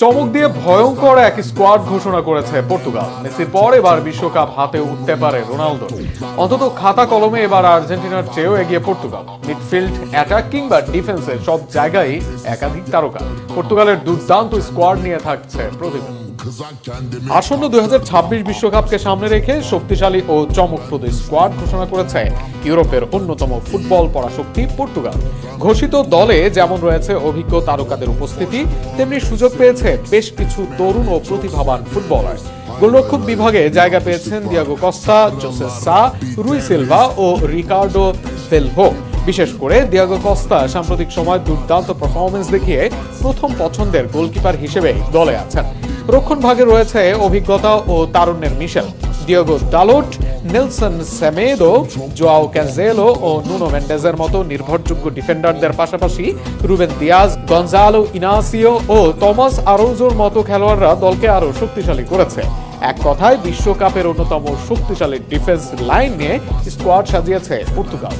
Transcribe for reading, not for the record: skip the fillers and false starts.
চমক দিয়ে ভয়ঙ্কর এক স্কোয়াড ঘোষণা করেছে পর্তুগাল। মেসির পর এবার বিশ্বকাপ হাতে উঠতে পারে রোনালদো। অন্তত খাতা কলমে এবার আর্জেন্টিনার চেয়েও এগিয়ে পর্তুগাল। মিডফিল্ড, অ্যাটাক কিংবা ডিফেন্সের সব জায়গায় একাধিক তারকা। পর্তুগালের দুর্দান্ত স্কোয়াড নিয়ে থাকছে প্রতিবেদন। আসন্ন 2026 বিশ্বকাপকে সামনে রেখে শক্তিশালী ও চমকপ্রদ স্কোয়াড ঘোষণা করেছে ইউরোপের অন্যতম ফুটবল পরাশক্তি পর্তুগাল। ঘোষিত দলে যেমন রয়েছে অভিজ্ঞ তারকাদের উপস্থিতি, তেমনি সুযোগ পেয়েছে বেশ কিছু তরুণ ও প্রতিভাবান ফুটবলার। গোলরক্ষক বিভাগে জায়গা পেয়েছেন দিয়াগো কস্তা, জোসে সা, রুই সিলভা ও রিকার্ডো ফেলহো। বিশেষ করে দিয়াগো কস্তা সাম্প্রতিক সময় দুর্দান্ত পারফরমেন্স দেখিয়ে প্রথম পছন্দের গোলকিপার হিসেবে দলে আছেন। রক্ষণ ভাগে রয়েছে অভিজ্ঞতা ও তারুণ্যের মিশেল। ডিয়েগো দালোট, নেলসন সেমেদো, জোয়াও ক্যানজেলো ও নুনো মেন্ডেজের মতো নির্ভরযোগ্য ডিফেন্ডারদের পাশাপাশি রুবেন দিয়াজ, গনজালো ইনাসিও ও টমাস আরোজোর মতো খেলোয়াড়রা দলকে আরো শক্তিশালী করেছে। এক কথায় বিশ্বকাপের অন্যতম শক্তিশালী ডিফেন্স লাইন নিয়ে স্কোয়াড সাজিয়েছে পর্তুগাল।